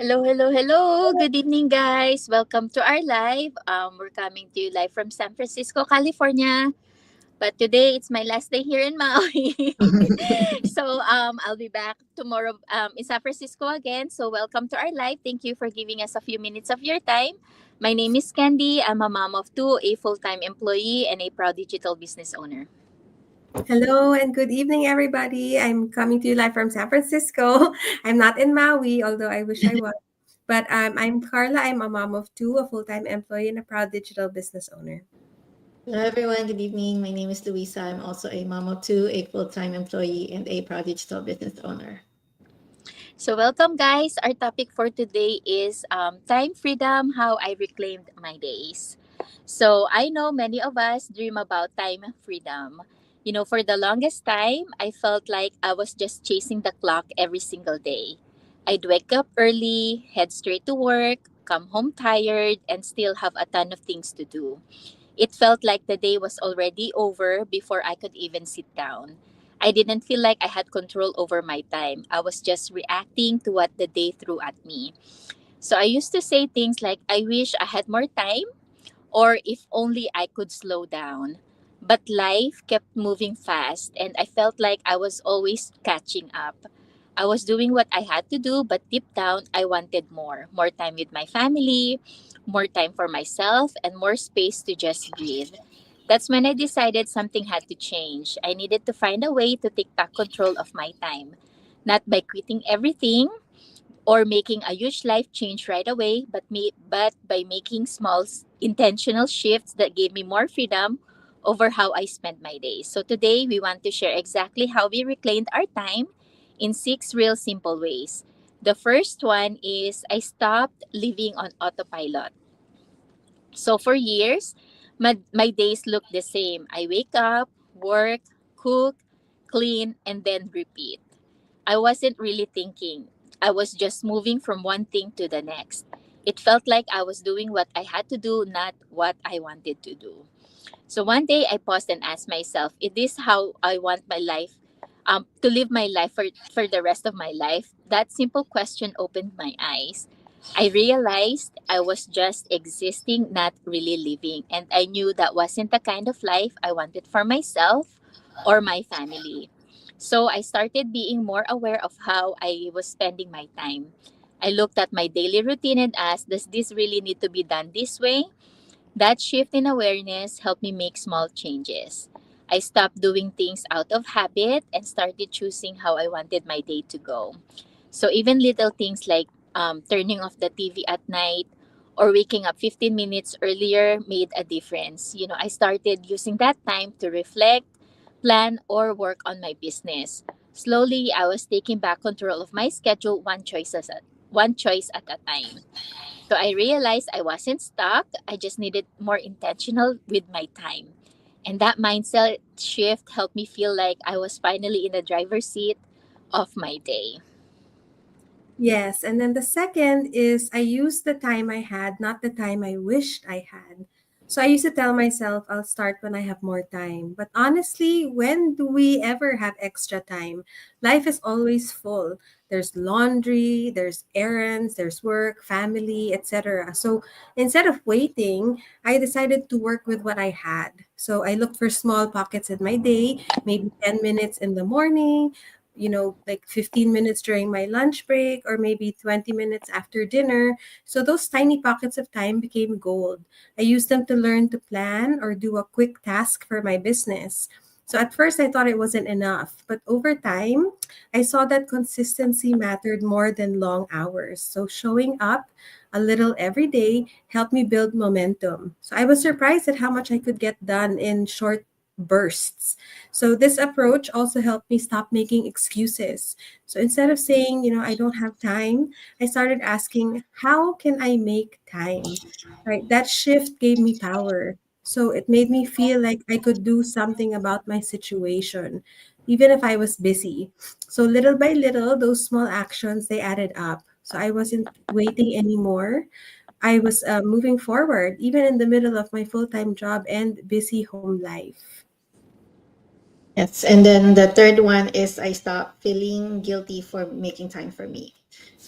Hello, hello, hello. Good evening, guys. Welcome to our live. We're coming to you live from San Francisco, California. But today it's my last day here in Maui. So I'll be back tomorrow in San Francisco again. So welcome to our live. Thank you for giving us a few minutes of your time. My name is Candy. I'm a mom of two, a full-time employee, and a proud digital business owner. Hello and good evening, everybody. I'm coming to you live from San Francisco. I'm not in Maui, although I wish I was. But I'm Carla. I'm a mom of two, a full time employee, and a proud digital business owner. Hello, everyone. Good evening. My name is Louisa. I'm also a mom of two, a full-time employee, and a proud digital business owner. So welcome, guys. Our topic for today is time freedom, how I reclaimed my days. So I know many of us dream about time freedom. You know, for the longest time, I felt like I was just chasing the clock every single day. I'd wake up early, head straight to work, come home tired, and still have a ton of things to do. It felt like the day was already over before I could even sit down. I didn't feel like I had control over my time. I was just reacting to what the day threw at me. So I used to say things like, I wish I had more time, or if only I could slow down. But life kept moving fast, and I felt like I was always catching up. I was doing what I had to do, but deep down, I wanted more. More time with my family, more time for myself, and more space to just breathe. That's when I decided something had to change. I needed to find a way to take back control of my time. Not by quitting everything, or making a huge life change right away, but by making small intentional shifts that gave me more freedom over how I spent my days. So today we want to share exactly how we reclaimed our time in six real simple ways. The first one is I stopped living on autopilot. So for years, my days look the same. I wake up, work, cook, clean, and then repeat. I wasn't really thinking. I was just moving from one thing to the next. It felt like I was doing what I had to do, not what I wanted to do. So one day I paused and asked myself, is this how I want my life to live my life for the rest of my life? That simple question opened my eyes. I realized I was just existing, not really living. And I knew that wasn't the kind of life I wanted for myself or my family. So I started being more aware of how I was spending my time. I looked at my daily routine and asked, does this really need to be done this way? That shift in awareness helped me make small changes. I stopped doing things out of habit and started choosing how I wanted my day to go. So even little things like turning off the TV at night or waking up 15 minutes earlier made a difference. You know, I started using that time to reflect, plan, or work on my business. Slowly, I was taking back control of my schedule one choice at a time. So I realized I wasn't stuck. I just needed more intentional with my time. And that mindset shift helped me feel like I was finally in the driver's seat of my day. Yes, and then the second is I used the time I had, not the time I wished I had. So I used to tell myself I'll start when I have more time. But honestly, when do we ever have extra time? Life is always full. There's laundry, there's errands, there's work, family, etc. So instead of waiting, I decided to work with what I had. So I looked for small pockets in my day, maybe 10 minutes in the morning, like 15 minutes during my lunch break or maybe 20 minutes after dinner. So those tiny pockets of time became gold. I used them to learn to plan or do a quick task for my business. So at first I thought it wasn't enough, but over time, I saw that consistency mattered more than long hours. So showing up a little every day helped me build momentum. So I was surprised at how much I could get done in short bursts. So this approach also helped me stop making excuses. So instead of saying, I don't have time, I started asking, how can I make time? Right? That shift gave me power. So it made me feel like I could do something about my situation, even if I was busy. So little by little, those small actions, they added up. So I wasn't waiting anymore. I was moving forward, even in the middle of my full time job and busy home life. Yes, and then the third one is I stopped feeling guilty for making time for me.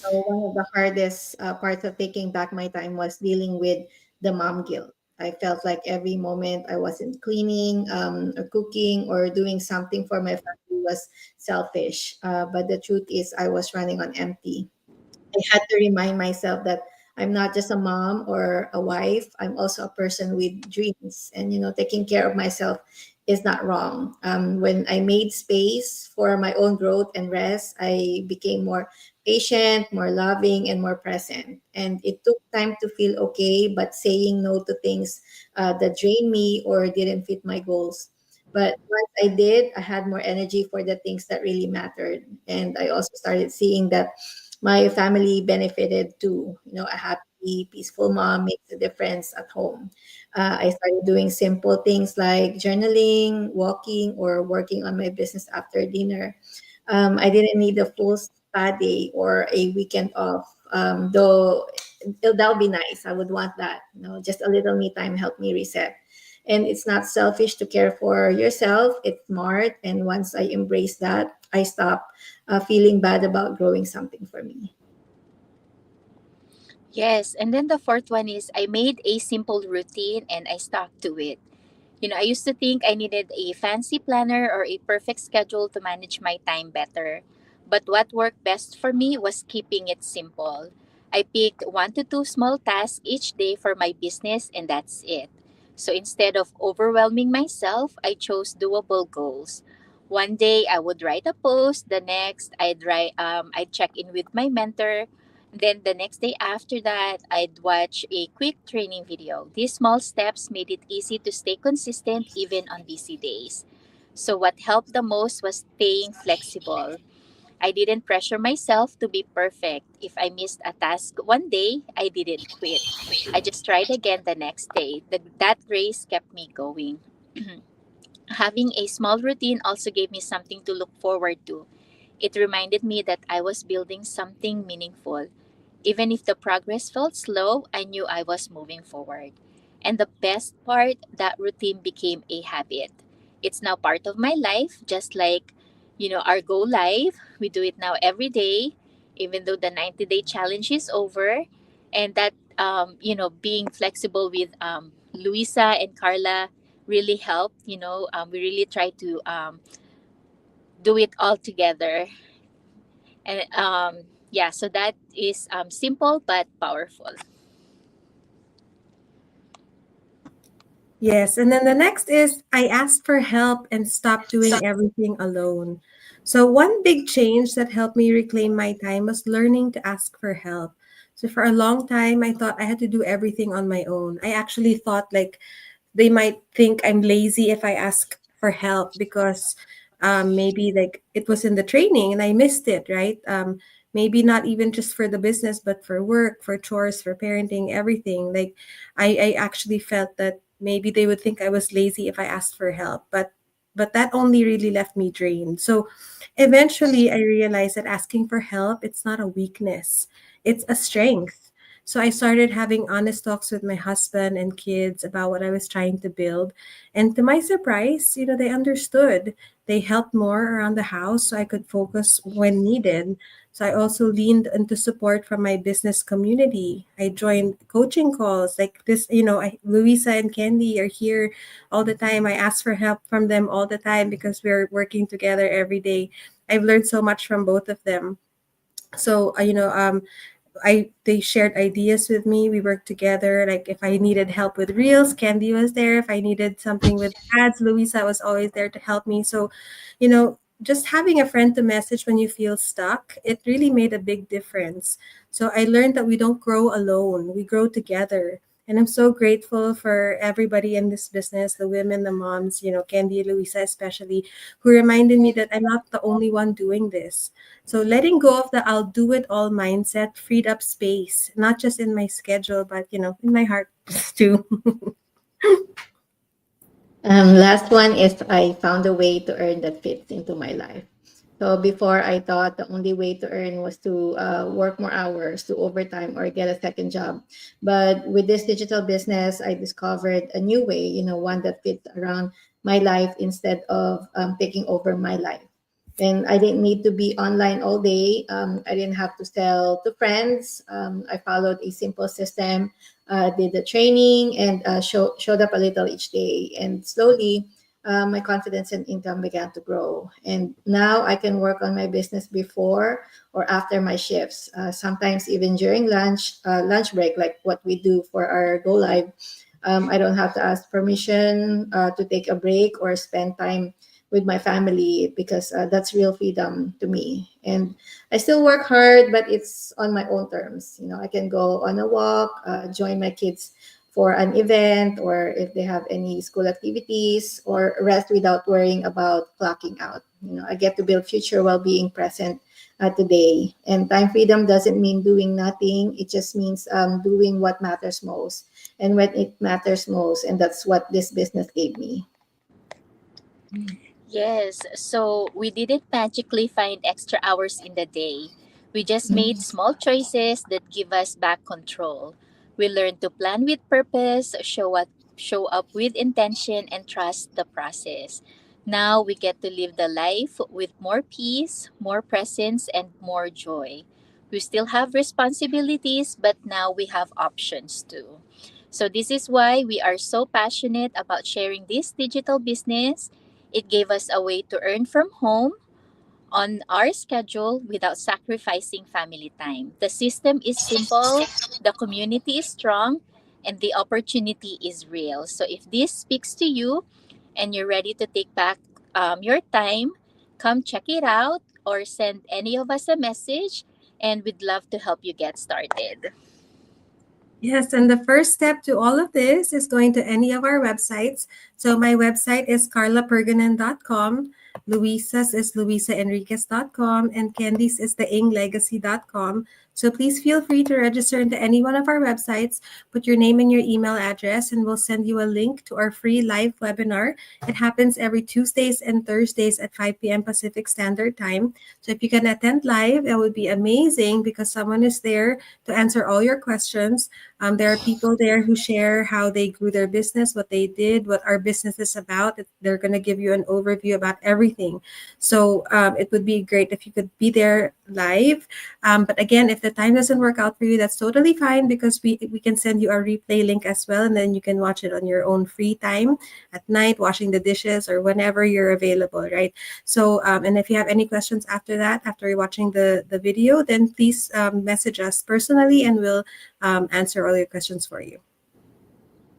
So one of the hardest parts of taking back my time was dealing with the mom guilt. I felt like every moment I wasn't cleaning, or cooking, or doing something for my family was selfish. But the truth is, I was running on empty. I had to remind myself that I'm not just a mom or a wife. I'm also a person with dreams, and taking care of myself is not wrong. When I made space for my own growth and rest, I became more patient, more loving, and more present. And it took time to feel okay, but saying no to things that drained me or didn't fit my goals. But once I did, I had more energy for the things that really mattered. And I also started seeing that my family benefited too. A happy, peaceful mom makes a difference at home. I started doing simple things like journaling, walking, or working on my business after dinner. I didn't need a full spa day or a weekend off, though that would be nice. I would want that. Just a little me time helped me reset. And it's not selfish to care for yourself. It's smart. And once I embrace that, I stop feeling bad about growing something for me. Yes, and then the fourth one is I made a simple routine and I stuck to it. I used to think I needed a fancy planner or a perfect schedule to manage my time better. But what worked best for me was keeping it simple. I picked one to two small tasks each day for my business, and that's it. So instead of overwhelming myself, I chose doable goals. One day I would write a post, the next I'd check in with my mentor, then the next day after that, I'd watch a quick training video. These small steps made it easy to stay consistent even on busy days. So, what helped the most was staying flexible. I didn't pressure myself to be perfect. If I missed a task one day, I didn't quit. I just tried again the next day. That grace kept me going. Having a small routine also gave me something to look forward to. It reminded me that I was building something meaningful. Even if the progress felt slow, I knew I was moving forward. And the best part, that routine became a habit. It's now part of my life, just like, our Go Live. We do it now every day, even though the 90-day challenge is over. And that, being flexible with Luisa and Carla really helped. We really try to do it all together. And yeah, so that is simple but powerful. Yes, and then the next is I asked for help and stopped doing everything alone. So one big change that helped me reclaim my time was learning to ask for help. So for a long time I thought I had to do everything on my own. I actually thought like they might think I'm lazy if I ask for help because maybe like it was in the training and I missed it, right? Maybe not even just for the business, but for work, for chores, for parenting, everything. Like I actually felt that maybe they would think I was lazy if I asked for help, but that only really left me drained. So eventually I realized that asking for help, it's not a weakness, it's a strength. So I started having honest talks with my husband and kids about what I was trying to build. And to my surprise, they understood. They helped more around the house so I could focus when needed. So I also leaned into support from my business community. I joined coaching calls like this, Louisa and Candy are here all the time. I ask for help from them all the time because we're working together every day. I've learned so much from both of them. So, I they shared ideas with me. We worked together. Like if I needed help with reels, Candy was there. If I needed something with ads, Louisa was always there to help me. So, just having a friend to message when you feel stuck, it really made a big difference. So I learned that we don't grow alone. We grow together. And I'm so grateful for everybody in this business, the women, the moms, Candy, Louisa especially, who reminded me that I'm not the only one doing this. So letting go of the I'll do it all mindset freed up space, not just in my schedule, but in my heart too. Last one is I found a way to earn that fits into my life. So before I thought the only way to earn was to work more hours, do overtime, or get a second job. But with this digital business, I discovered a new way, one that fits around my life instead of taking over my life. And I didn't need to be online all day. I didn't have to sell to friends. I followed a simple system, did the training, and showed up a little each day. And slowly, my confidence and income began to grow. And now I can work on my business before or after my shifts. Sometimes even during lunch break, like what we do for our go live. I don't have to ask permission to take a break or spend time with my family because that's real freedom to me. And I still work hard, but it's on my own terms. I can go on a walk, join my kids for an event, or if they have any school activities, or rest without worrying about clocking out. I get to build future while being present today. And time freedom doesn't mean doing nothing. It just means doing what matters most and when it matters most. And that's what this business gave me. Yes, so we didn't magically find extra hours in the day. We just made small choices that give us back control. We learned to plan with purpose, show up with intention, and trust the process. Now we get to live the life with more peace, more presence, and more joy. We still have responsibilities, but now we have options too. So this is why we are so passionate about sharing this digital business. It gave us a way to earn from home on our schedule without sacrificing family time. The system is simple, the community is strong, and the opportunity is real. So if this speaks to you and you're ready to take back your time, come check it out or send any of us a message, and we'd love to help you get started. Yes, and the first step to all of this is going to any of our websites. So my website is carlaperganan.com, Luisa's is luisaenriquez.com, and Candy's is theinglegacy.com. So please feel free to register into any one of our websites, put your name and your email address, and we'll send you a link to our free live webinar. It happens every Tuesdays and Thursdays at 5 p.m. Pacific Standard Time. So if you can attend live, it would be amazing because someone is there to answer all your questions. There are people there who share how they grew their business, what they did, what our business is about. They're going to give you an overview about everything. So it would be great if you could be there live. But again, if the time doesn't work out for you, that's totally fine because we can send you a replay link as well. And then you can watch it on your own free time at night, washing the dishes or whenever you're available, right? So, and if you have any questions after that, after you're watching the video, then please message us personally and we'll answer all your questions for you.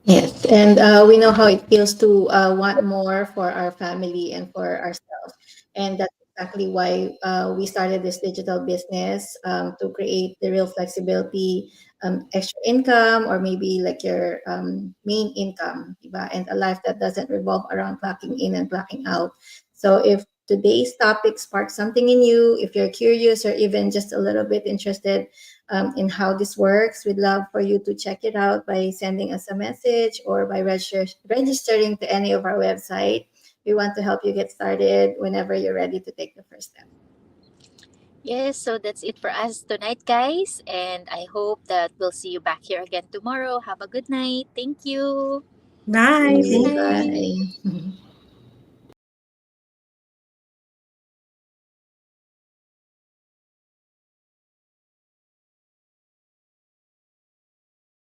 Yes, and we know how it feels to want more for our family and for ourselves. And that's exactly why we started this digital business to create the real flexibility, extra income, or maybe like your main income, diba? And a life that doesn't revolve around clocking in and clocking out. So if today's topic sparks something in you, if you're curious or even just a little bit interested, in how this works. We'd love for you to check it out by sending us a message or by registering to any of our website. We want to help you get started whenever you're ready to take the first step. Yes, so that's it for us tonight, guys. And I hope that we'll see you back here again tomorrow. Have a good night. Thank you. Bye. See Thank you. you. Bye. Bye.